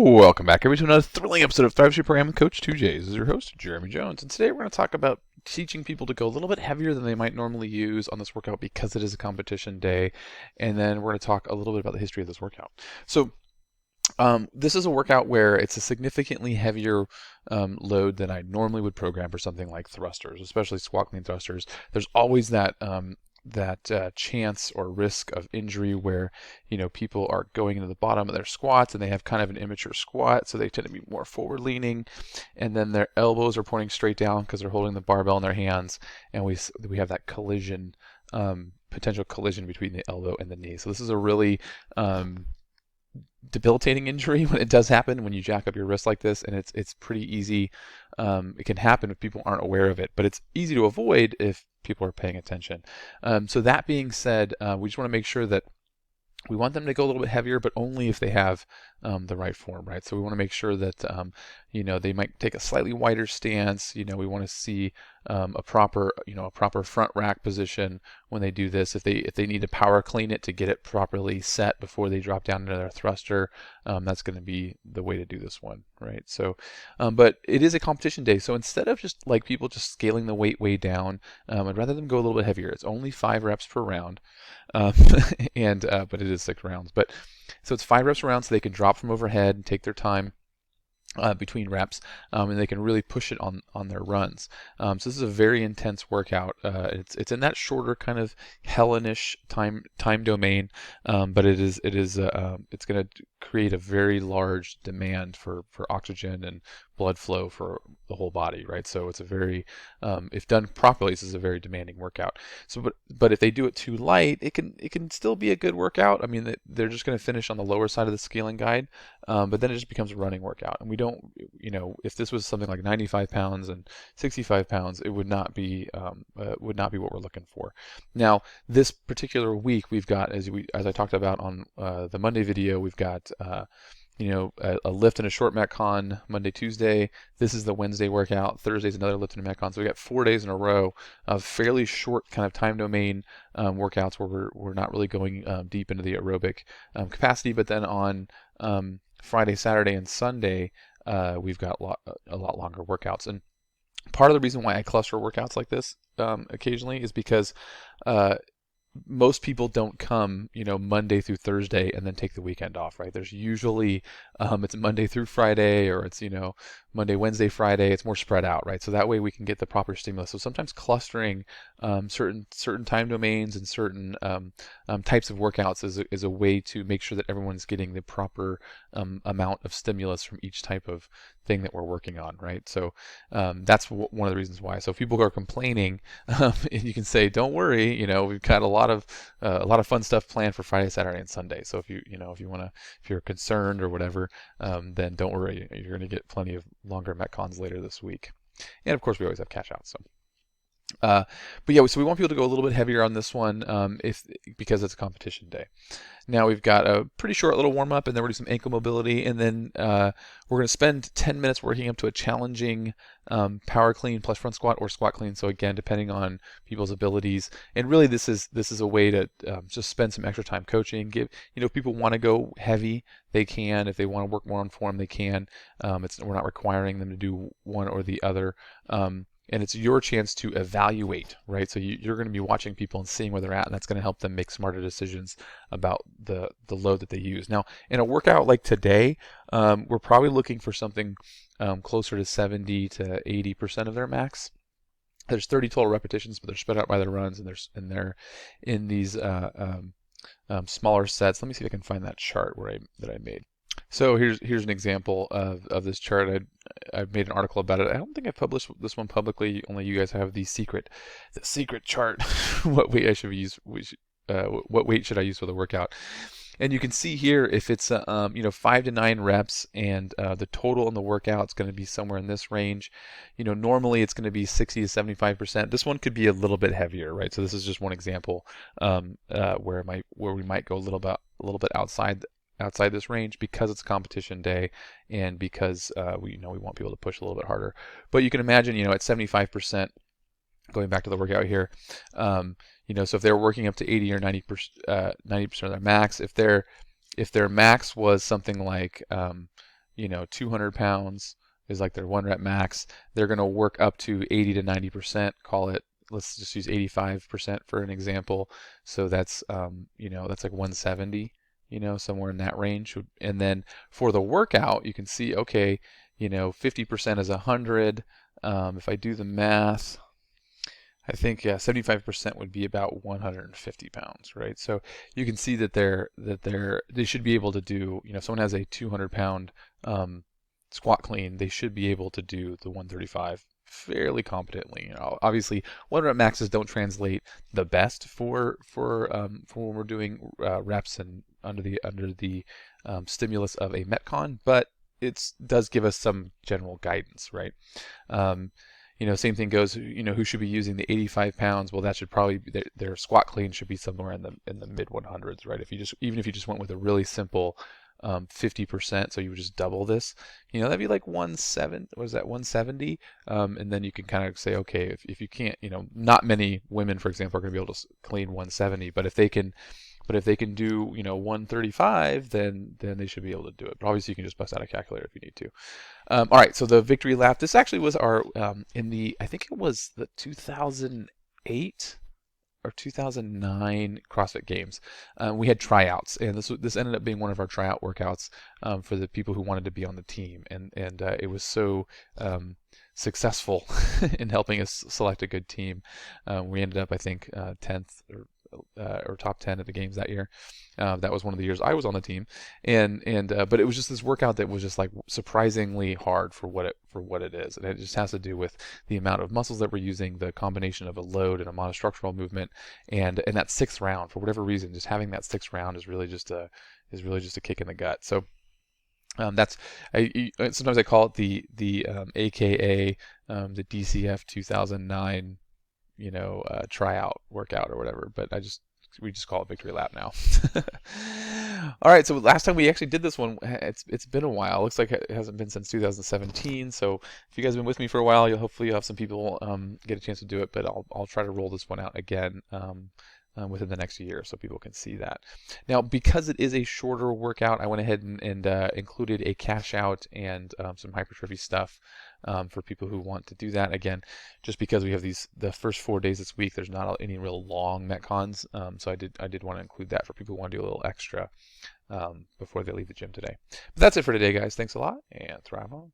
Welcome back, everybody, to another thrilling episode of Thrive Street Program with Coach 2J. This is your host, Jeremy Jones, and today we're going to talk about teaching people to go a little bit heavier than they might normally use on this workout because it is a competition day, and then we're going to talk a little bit about the history of this workout. So, this is a workout where it's a significantly heavier load than I normally would program for something like thrusters, especially squat clean thrusters. There's always that chance or risk of injury where people are going into the bottom of their squats and they have kind of an immature squat, so they tend to be more forward leaning, and then their elbows are pointing straight down because they're holding the barbell in their hands, and we have that collision, potential collision between the elbow and the knee. So this is a really debilitating injury when it does happen, when you jack up your wrist like this, and it's pretty easy. It can happen if people aren't aware of it, but it's easy to avoid if people are paying attention. So that being said, we just want to make sure that we want them to go a little bit heavier, but only if they have the right form, right? So we want to make sure that they might take a slightly wider stance. We want to see a proper front rack position when they do this. If they need to power clean it to get it properly set before they drop down into their thruster, that's going to be the way to do this one, right? So, but it is a competition day, so instead of just like people just scaling the weight way down, I'd rather them go a little bit heavier. It's only 5 reps per round, but it is 6 rounds. But so it's 5 reps per round, so they can drop from overhead and take their time between reps, and they can really push it on their runs. So this is a very intense workout. It's in that shorter kind of Hellenish time domain, but it's going to create a very large demand for oxygen and blood flow for the whole body, right? So it's a very, if done properly, this is a very demanding workout. So, but if they do it too light, it can still be a good workout. I mean, they're just going to finish on the lower side of the scaling guide, but then it just becomes a running workout. And we don't, if this was something like 95 pounds and 65 pounds, it would not be what we're looking for. Now, this particular week, we've got, as I talked about on the Monday video, we've got a lift and a short Metcon Monday, Tuesday. This is the Wednesday workout. Thursday's another lift and a Metcon. So we got 4 days in a row of fairly short kind of time domain workouts where we're not really going deep into the aerobic capacity. But then on Friday, Saturday, and Sunday, we've got a lot longer workouts. And part of the reason why I cluster workouts like this occasionally is because most people don't come, Monday through Thursday and then take the weekend off, right? There's usually, it's Monday through Friday, or it's, Monday, Wednesday, Friday. It's more spread out, right? So that way we can get the proper stimulus. So sometimes clustering certain time domains and certain types of workouts is a way to make sure that everyone's getting the proper amount of stimulus from each type of thing that we're working on, right? So that's one of the reasons why. So if people are complaining, you can say, don't worry, we've got a lot of fun stuff planned for Friday, Saturday, and Sunday. So if you're concerned or whatever, then don't worry, you're going to get plenty of longer Metcons later this week. And of course, we always have cash out. So. But yeah, so we want people to go a little bit heavier on this one because it's a competition day. Now we've got a pretty short little warm up, and then we're going to do some ankle mobility, and then we're going to spend 10 minutes working up to a challenging power clean plus front squat or squat clean. So again, depending on people's abilities, and really this is a way to just spend some extra time coaching. If people want to go heavy, they can. If they want to work more on form, they can. We're not requiring them to do one or the other. And it's your chance to evaluate, right? So you're going to be watching people and seeing where they're at, and that's going to help them make smarter decisions about the load that they use. Now, in a workout like today, we're probably looking for something closer to 70 to 80% of their max. There's 30 total repetitions, but they're spread out by the runs, and they're in these smaller sets. Let me see if I can find that chart that I made. So here's an example of this chart. I've made an article about it. I don't think I've published this one publicly. Only you guys have the secret chart. What weight what weight should I use for the workout? And you can see here if it's 5 to 9 reps, and the total in the workout is going to be somewhere in this range. Normally it's going to be 60 to 75%. This one could be a little bit heavier, right? So this is just one example where we might go a little bit outside this range because it's a competition day, and because we want people to push a little bit harder. But you can imagine, at 75%, going back to the workout here, so if they're working up to 80 or 90% of their max, if their max was something like 200 pounds is like their 1 rep max. They're going to work up to 80 to 90%, call it, let's just use 85% for an example. So that's, that's like 170, somewhere in that range. And then for the workout, you can see, okay, 50% is 100. If I do the math, I think, yeah, 75% would be about 150 pounds, right? So you can see that they should be able to do, if someone has a 200-pound squat clean, they should be able to do the 135 fairly competently. Obviously, 1 rep maxes don't translate the best for when we're doing reps and under the stimulus of a metcon, but it does give us some general guidance, right? Same thing goes, who should be using the 85 pounds? Well, that should probably be their squat clean should be somewhere in the mid 100s, right? Even if you just went with a really simple 50%, so you would just double this, that'd be like 170? And then you can kind of say, okay, if you can't, not many women, for example, are going to be able to clean 170, but if they can do 135, then they should be able to do it. But obviously, you can just bust out a calculator if you need to. All right, so the victory lap. This actually was our I think it was the 2008 or 2009 CrossFit Games. We had tryouts, and this ended up being one of our tryout workouts for the people who wanted to be on the team, and it was so successful in helping us select a good team. We ended up, I think, 10th or top 10 at the games that year. That was one of the years I was on the team, but it was just this workout that was just like surprisingly hard for what it is, and it just has to do with the amount of muscles that we're using, the combination of a load and a monostructural movement, and that sixth round, for whatever reason, just having that sixth round is really just a kick in the gut. So sometimes I call it the AKA the DCF 2009 tryout workout or whatever, but we just call it victory lap now. All right, so last time we actually did this one, it's been a while. It looks like it hasn't been since 2017. So if you guys have been with me for a while, you'll have some people get a chance to do it, but I'll try to roll this one out again within the next year so people can see that. Now, because it is a shorter workout, I went ahead and included a cash out and some hypertrophy stuff for people who want to do that. Again, just because we have the first 4 days this week, there's not any real long metcons, so I did want to include that for people who want to do a little extra before they leave the gym today. But that's it for today, guys. Thanks a lot, and thrive on.